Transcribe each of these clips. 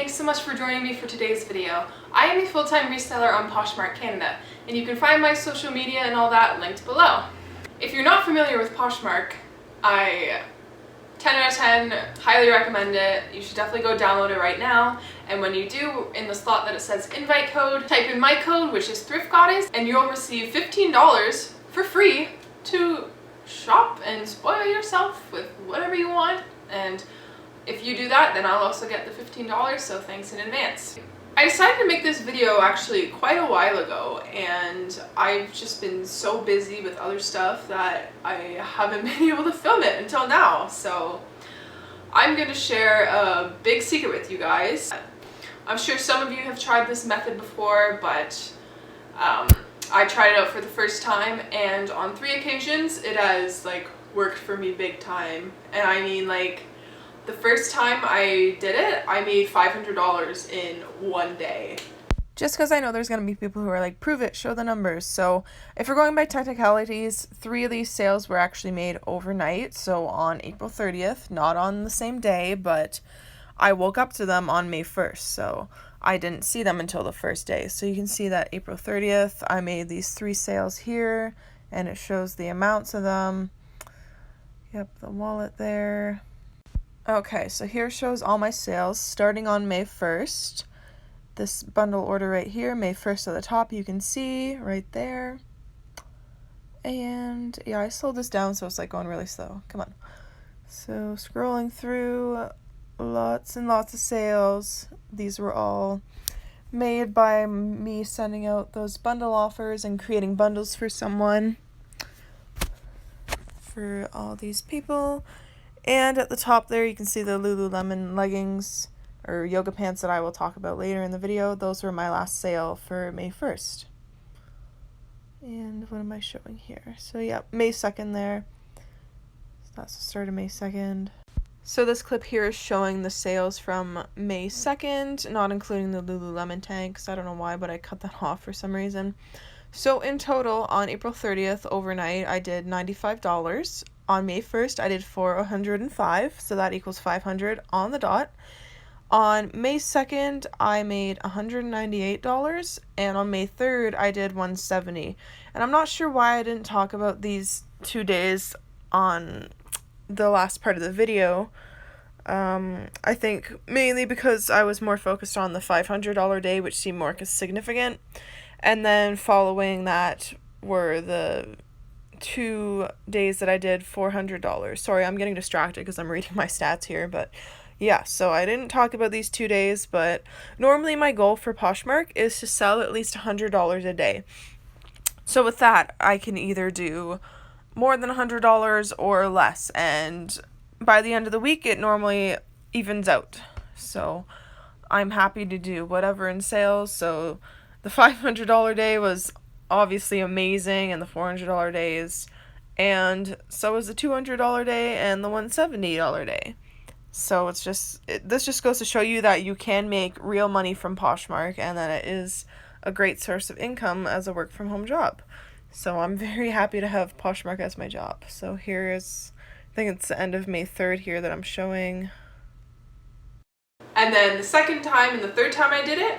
thanks so much for joining me for today's video. I am a full-time reseller on Poshmark Canada, and you can find my social media and all that linked below. If you're not familiar with Poshmark, I 10 out of 10 highly recommend it. You should definitely go download it right now, and when you do, in the slot that it says invite code, type in my code, which is Thrift Goddess, and you'll receive $15 for free to shop and spoil yourself with whatever you want. And if you do that, then I'll also get the $15, so thanks in advance. I decided to make this video actually quite a while ago, and I've just been so busy with other stuff that I haven't been able to film it until now. So I'm going to share a big secret with you guys. I'm sure some of you have tried this method before, but I tried it out for the first time, and on 3 occasions it has worked for me big time. And I mean, the first time I did it, I made $500 in one day. Just because I know there's going to be people who are like, prove it, show the numbers. So if we're going by technicalities, 3 of these sales were actually made overnight. So on April 30th, not on the same day, but I woke up to them on May 1st. So I didn't see them until the first day. So you can see that April 30th, I made these 3 sales here, and it shows the amounts of them. Yep, the wallet there. Okay, so here shows all my sales starting on May 1st. This bundle order right here, May 1st at the top, you can see right there. And yeah, I slowed this down so it's going really slow. Come on. So scrolling through, lots and lots of sales. These were all made by me sending out those bundle offers and creating bundles for someone, for all these people. And at the top there, you can see the Lululemon leggings or yoga pants that I will talk about later in the video. Those were my last sale for May 1st. And what am I showing here? So yeah, May 2nd there. So that's the start of May 2nd. So this clip here is showing the sales from May 2nd, not including the Lululemon tanks. I don't know why, but I cut that off for some reason. So in total, on April 30th, overnight, I did $95. On May 1st, I did $405, so that equals $500 on the dot. On May 2nd, I made $198, and on May 3rd, I did $170. And I'm not sure why I didn't talk about these 2 days on the last part of the video. I think mainly because I was more focused on the $500 day, which seemed more significant. And then following that were the 2 days that I did $400. Sorry, I'm getting distracted because I'm reading my stats here, but yeah, so I didn't talk about these 2 days, but normally my goal for Poshmark is to sell at least $100 a day. So with that, I can either do more than $100 or less, and by the end of the week, it normally evens out. So I'm happy to do whatever in sales. So the $500 day was obviously amazing, and the $400 days, and so is the $200 day and the $170 day. So this just goes to show you that you can make real money from Poshmark, and that it is a great source of income as a work from home job. So I'm very happy to have Poshmark as my job. So here is, I think it's the end of May 3rd here that I'm showing. And then the second time and the third time I did it,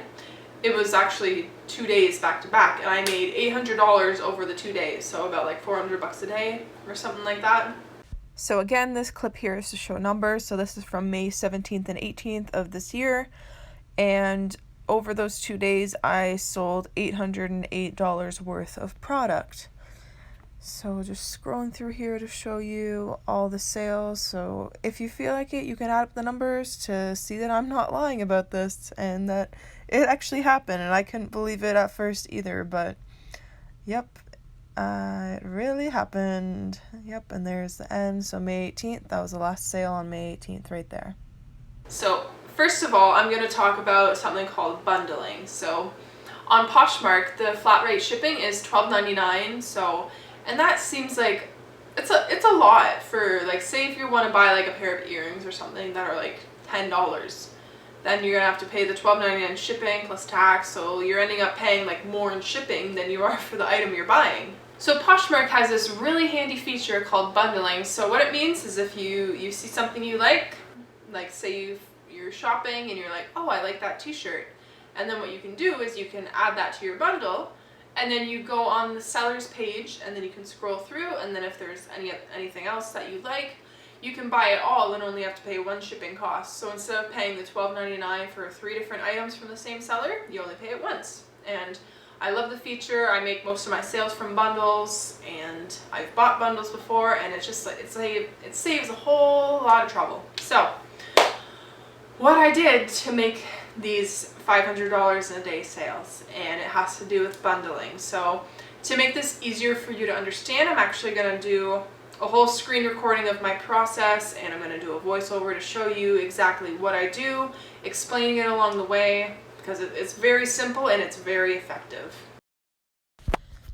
it was actually 2 days back to back, and I made $800 over the 2 days, so about $400 a day or something like that. So again, this clip here is to show numbers. So this is from May 17th and 18th of this year, and over those 2 days, I sold $808 worth of product. So just scrolling through here to show you all the sales. So if you feel like it, you can add up the numbers to see that I'm not lying about this and that it actually happened. And I couldn't believe it at first either, but yep, it really happened. Yep, and there's the end. So May 18th, that was the last sale on May 18th right there. So first of all, I'm going to talk about something called bundling. So on Poshmark, the flat rate shipping is $12.99. So, and that seems like it's a lot for, say if you want to buy a pair of earrings or something that are $10, then you're gonna have to pay the $12.99 shipping plus tax. So you're ending up paying more in shipping than you are for the item you're buying. So Poshmark has this really handy feature called bundling. So what it means is if you see something you like say you're through shopping and you're like, oh, I like that t-shirt. And then what you can do is you can add that to your bundle, and then you go on the seller's page, and then you can scroll through, and then if there's anything else that you like, you can buy it all and only have to pay one shipping cost. So instead of paying the $12.99 for 3 different items from the same seller, you only pay it once. And I love the feature. I make most of my sales from bundles, and I've bought bundles before, and it's just like it saves a whole lot of trouble. So what I did to make these $500 in a day sales, and it has to do with bundling. So to make this easier for you to understand, I'm actually going to do a whole screen recording of my process, and I'm going to do a voiceover to show you exactly what I do, explaining it along the way, because it's very simple and it's very effective.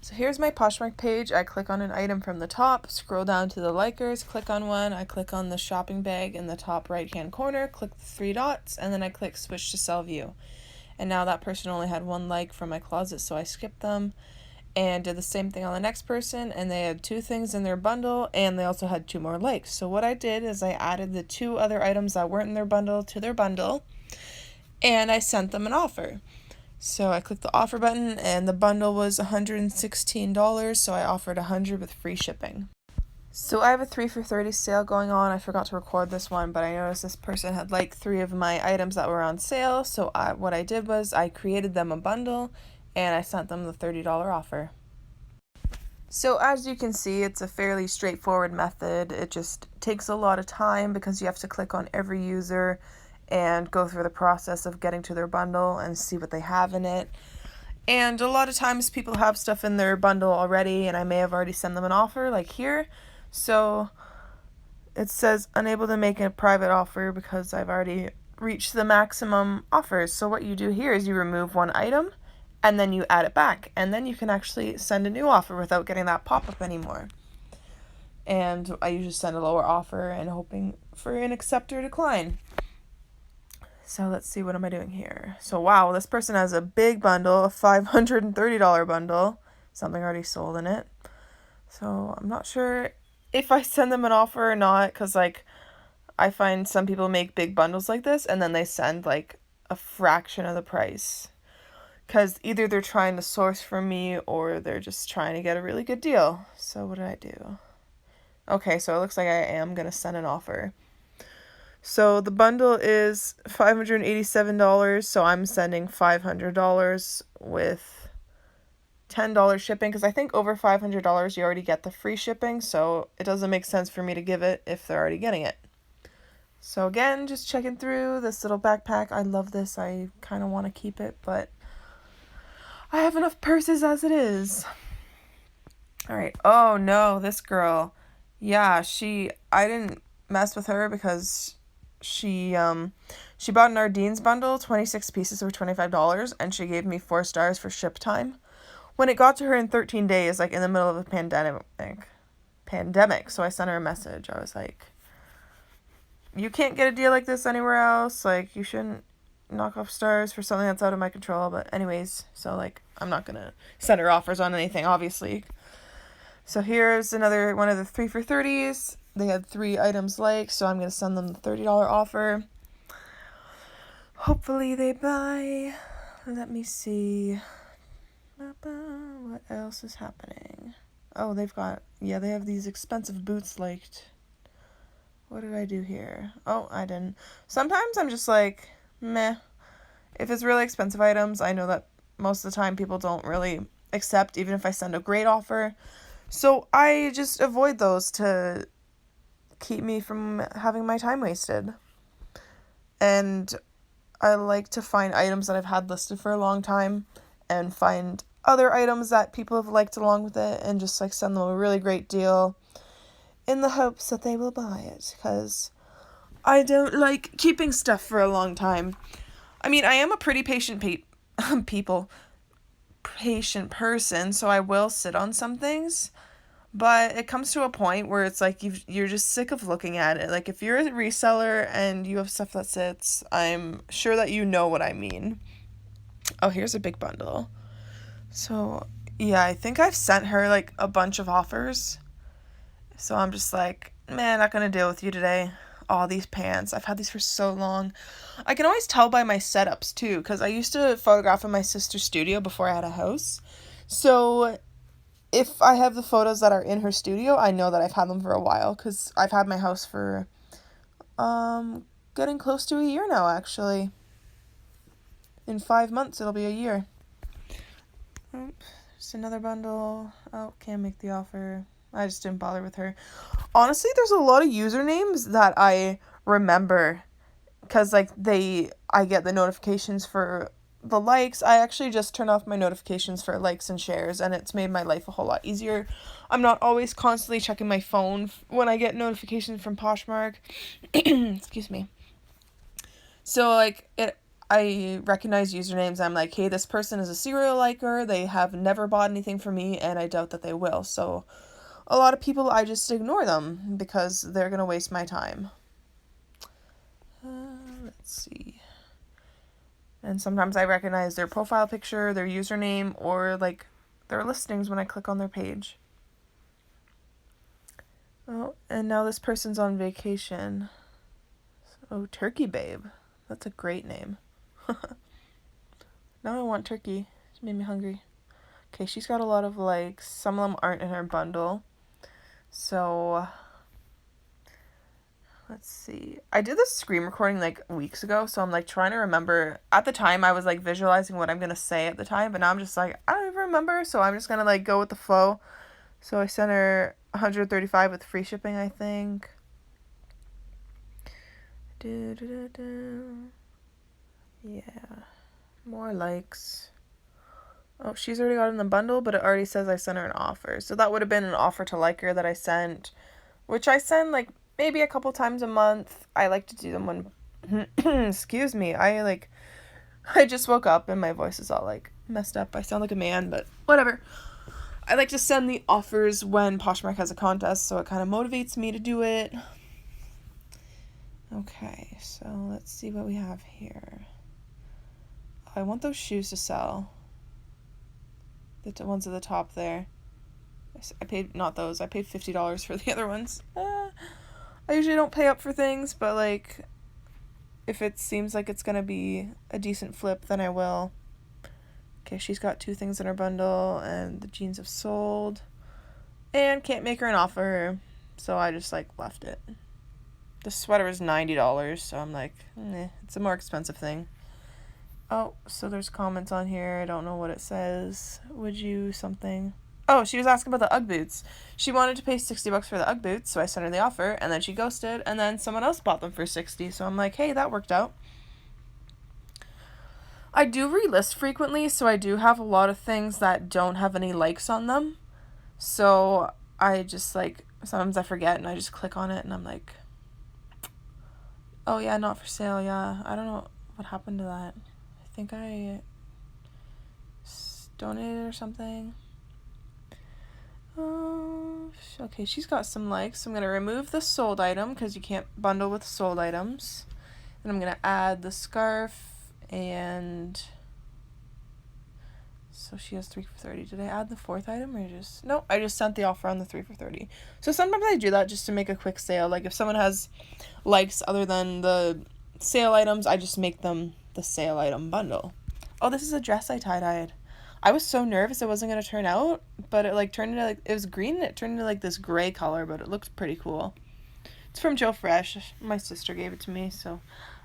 So here's my Poshmark page. I click on an item from the top, scroll down to the likers, click on one, I click on the shopping bag in the top right hand corner, click the 3 dots, and then I click switch to sell view. And now that person only had 1 like from my closet, so I skipped them and did the same thing on the next person, and they had 2 things in their bundle, and they also had 2 more likes. So what I did is I added the 2 other items that weren't in their bundle to their bundle, and I sent them an offer. So I clicked the offer button, and the bundle was $116, so I offered $100 with free shipping. So I have a 3 for $30 sale going on. I forgot to record this one, but I noticed this person had liked 3 of my items that were on sale, so what I did was I created them a bundle, and I sent them the $30 offer. So as you can see, it's a fairly straightforward method. It just takes a lot of time because you have to click on every user and go through the process of getting to their bundle and see what they have in it. And a lot of times people have stuff in their bundle already, and I may have already sent them an offer, like here. So it says unable to make a private offer because I've already reached the maximum offers. So what you do here is you remove 1 item and then you add it back, and then you can actually send a new offer without getting that pop-up anymore. And I usually send a lower offer and hoping for an accept or decline. So let's see, what am I doing here? So wow, this person has a big bundle, a $530 bundle, something already sold in it. So I'm not sure if I send them an offer or not, because like I find some people make big bundles like this and then they send like a fraction of the price, because either they're trying to source from me or they're just trying to get a really good deal. So what did I do? Okay, so it looks like I am going to send an offer. So the bundle is $587, so I'm sending $500 with $10 shipping, because I think over $500 you already get the free shipping, so it doesn't make sense for me to give it if they're already getting it. So again, just checking through this little backpack. I love this. I kind of want to keep it, but I have enough purses as it is. All right. Oh no, this girl. Yeah, I didn't mess with her because she bought an Ardene's bundle, 26 pieces for $25, and she gave me 4 stars for ship time. When it got to her in 13 days, like in the middle of a pandemic, so I sent her a message. I was like, you can't get a deal like this anywhere else. Like, you shouldn't knock off stars for something that's out of my control. But anyways, so like I'm not gonna send her offers on anything, obviously. So here's another one of the 3 for $30s. They had 3 items liked, so I'm gonna send them the $30 offer. Hopefully they buy. Let me see. What else is happening? Oh, they have these expensive boots liked. What did I do here? Oh, I didn't. Sometimes I'm just like, meh. If it's really expensive items, I know that most of the time people don't really accept, even if I send a great offer. So I just avoid those to keep me from having my time wasted. And I like to find items that I've had listed for a long time and find other items that people have liked along with it and just like send them a really great deal in the hopes that they will buy it, because I don't like keeping stuff for a long time. I mean, I am a pretty patient patient person, so I will sit on some things, but it comes to a point where it's like you're just sick of looking at it. Like if you're a reseller and you have stuff that sits, I'm sure that you know what I mean. Oh, here's a big bundle. So yeah, I think I've sent her like a bunch of offers. So I'm just like, man, not gonna deal with you today. Oh, these pants. I've had these for so long. I can always tell by my setups, too, because I used to photograph in my sister's studio before I had a house. So if I have the photos that are in her studio, I know that I've had them for a while, because I've had my house for, getting close to a year now, actually. In 5 months, it'll be a year. Just another bundle. Oh, can't make the offer. I just didn't bother with her. Honestly, there's a lot of usernames that I remember because, like, I get the notifications for the likes. I actually just turned off my notifications for likes and shares, and it's made my life a whole lot easier. I'm not always constantly checking my phone when I get notifications from Poshmark. Excuse me. So, like, I recognize usernames. I'm like, hey, this person is a serial liker. They have never bought anything from me, and I doubt that they will. So a lot of people, I just ignore them because they're going to waste my time. Let's see. And sometimes I recognize their profile picture, their username, or like their listings when I click on their page. Oh, and now this person's on vacation. Oh, Turkey Babe. That's a great name. Now I want turkey. It's made me hungry. Okay, she's got a lot of likes. Some of them aren't in her bundle. So, let's see. I did this screen recording like weeks ago, so I'm like trying to remember. At the time, I was like visualizing what I'm going to say at the time, but now I'm just like, I don't even remember, so I'm just going to like go with the flow. So I sent her 135 with free shipping, I think. Yeah. More likes. Oh, she's already got in the bundle, but it already says I sent her an offer. So that would have been an offer to like her that I sent, which I send like maybe a couple times a month. I like to do them when, excuse me, I just woke up and my voice is all like messed up. I sound like a man, but whatever. I like to send the offers when Poshmark has a contest, so it kind of motivates me to do it. Okay, so let's see what we have here. I want those shoes to sell. The ones at the top there. I paid, not those, I paid $50 for the other ones. I usually don't pay up for things, but like, if it seems like it's gonna be a decent flip, then I will. Okay, she's got 2 things in her bundle, and the jeans have sold. And can't make her an offer, so I just like left it. The sweater is $90, so I'm like, it's a more expensive thing. Oh, so there's comments on here. I don't know what it says. Would you something? Oh, she was asking about the Ugg boots. She wanted to pay $60 for the Ugg boots, so I sent her the offer, and then she ghosted, and then someone else bought them for $60, so I'm like, hey, that worked out. I do relist frequently, so I do have a lot of things that don't have any likes on them. So I just like, sometimes I forget and I just click on it and I'm like, oh yeah, not for sale, yeah. I don't know what happened to that. I think I donated or something. Okay, she's got some likes. I'm going to remove the sold item because you can't bundle with sold items. And I'm going to add the scarf and so she has 3 for $30. Did I add the 4th item or just... No, I just sent the offer on the 3 for $30. So sometimes I do that just to make a quick sale. Like if someone has likes other than the sale items, I just make them the sale item bundle. Oh, this is a dress I tie-dyed. I was so nervous it wasn't going to turn out, but it like turned into like, it was green and it turned into like this gray color, but it looked pretty cool. It's from Joe Fresh. My sister gave it to me, so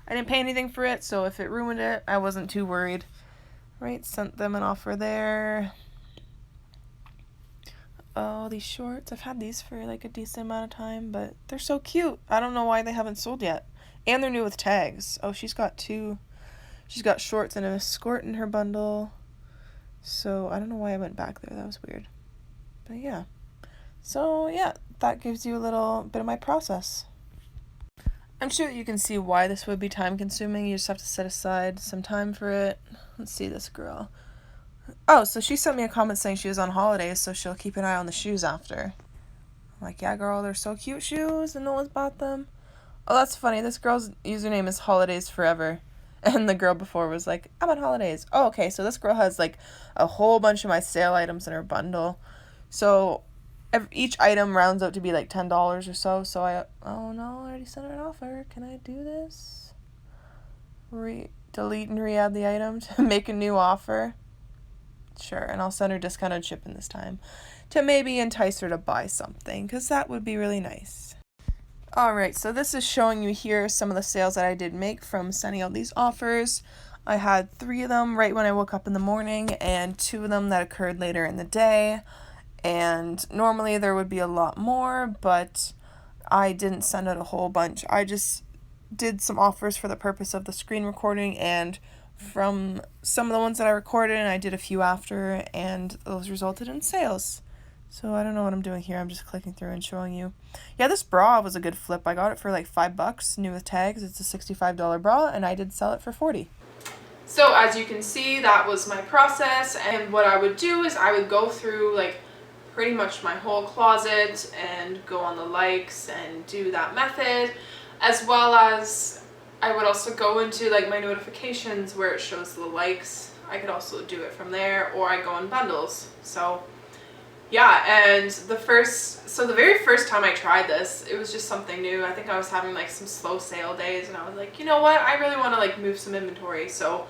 I didn't pay anything for it, so if it ruined it, I wasn't too worried. Right, sent them an offer there. Oh, these shorts. I've had these for like a decent amount of time, but they're so cute. I don't know why they haven't sold yet. And they're new with tags. Oh, she's got 2. She's got shorts and a skirt in her bundle. So I don't know why I went back there. That was weird. But yeah. So yeah, that gives you a little bit of my process. I'm sure you can see why this would be time consuming. You just have to set aside some time for it. Let's see this girl. Oh, so she sent me a comment saying she was on holidays, so she'll keep an eye on the shoes after. I'm like, yeah, girl, they're so cute shoes and no one's bought them. Oh, that's funny. This girl's username is Holidays Forever. And the girl before was like, I'm on holidays. Oh, okay, so this girl has like a whole bunch of my sale items in her bundle. So each item rounds out to be like $10 or so. So oh no, I already sent her an offer. Can I do this? Delete and re-add the item to make a new offer. Sure, and I'll send her discounted shipping this time to maybe entice her to buy something, because that would be really nice. Alright, so this is showing you here some of the sales that I did make from sending out these offers. I had 3 of them right when I woke up in the morning, and 2 of them that occurred later in the day. And normally there would be a lot more, but I didn't send out a whole bunch. I just did some offers for the purpose of the screen recording, and from some of the ones that I recorded, and I did a few after, and those resulted in sales. So I don't know what I'm doing here. I'm just clicking through and showing you. Yeah, this bra was a good flip. I got it for like $5, new with tags. It's a $65 bra, and I did sell it for $40. So as you can see, that was my process, and what I would do is I would go through like pretty much my whole closet and go on the likes and do that method, as well as I would also go into like my notifications where it shows the likes. I could also do it from there, or I go in bundles. So yeah, and the very first time I tried this, it was just something new. I think I was having like some slow sale days, and I was like, you know what, I really want to like move some inventory. So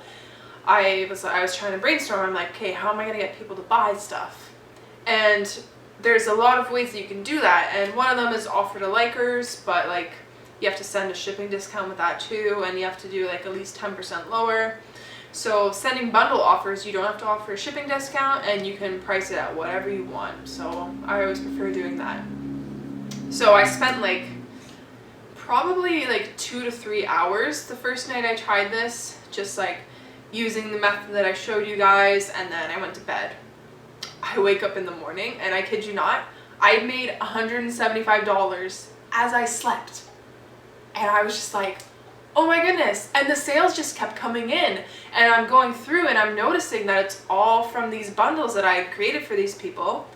I was trying to brainstorm. I'm like, okay, how am I gonna get people to buy stuff? And there's a lot of ways that you can do that, and one of them is offer to likers, but like you have to send a shipping discount with that too, and you have to do like at least 10% lower. So sending bundle offers, you don't have to offer a shipping discount, and you can price it at whatever you want. So I always prefer doing that. So I spent like probably like 2 to 3 hours the first night I tried this, just like using the method that I showed you guys, and then I went to bed. I wake up in the morning, and I kid you not, I made $175 as I slept. And I was just like, oh my goodness. And the sales just kept coming in, and I'm going through and I'm noticing that it's all from these bundles that I had created for these people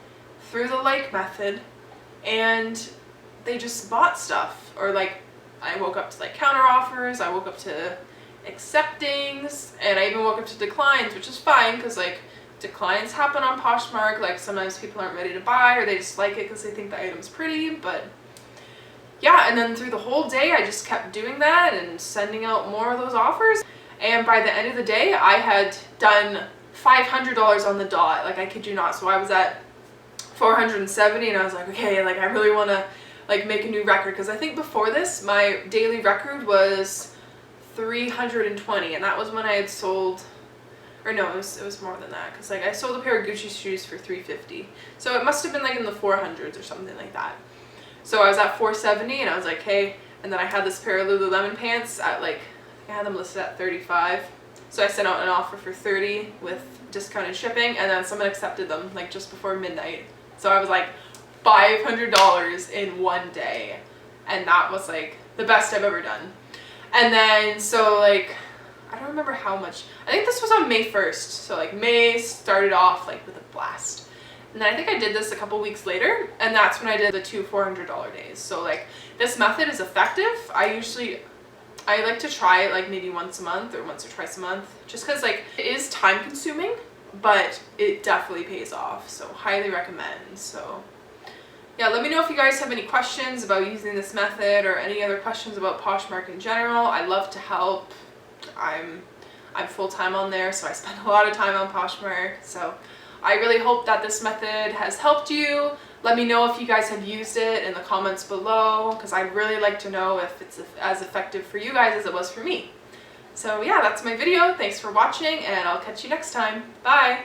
through the like method, and they just bought stuff. Or like I woke up to like counter offers, I woke up to acceptings, and I even woke up to declines, which is fine because like declines happen on Poshmark. Like sometimes people aren't ready to buy, or they just like it because they think the item's pretty. But yeah, and then through the whole day I just kept doing that and sending out more of those offers, and by the end of the day I had done $500 on the dot. Like I kid you not. So I was at 470, and I was like, okay, like I really want to like make a new record, because I think before this my daily record was 320, and that was when I had sold, or no, it was more than that, because like I sold a pair of Gucci shoes for 350, so it must have been like in the 400s or something like that. So I was at 470, and I was like, hey, and then I had this pair of Lululemon pants at like, I had them listed at 35, so I sent out an offer for 30 with discounted shipping, and then someone accepted them like just before midnight. So I was like $500 in one day, and that was like the best I've ever done. And then so like I don't remember how much, I think this was on May 1st, so like May started off like with a blast. And then I think I did this a couple weeks later, and that's when I did the 2 $400 days. So like this method is effective. I like to try it like maybe once a month or once or twice a month, just because like it is time consuming, but it definitely pays off. So highly recommend. So yeah, let me know if you guys have any questions about using this method, or any other questions about Poshmark in general. I love to help. I'm full-time on there, so I spend a lot of time on Poshmark. So I really hope that this method has helped you. Let me know if you guys have used it in the comments below, because I'd really like to know if it's as effective for you guys as it was for me. So yeah, that's my video. Thanks for watching, and I'll catch you next time. Bye!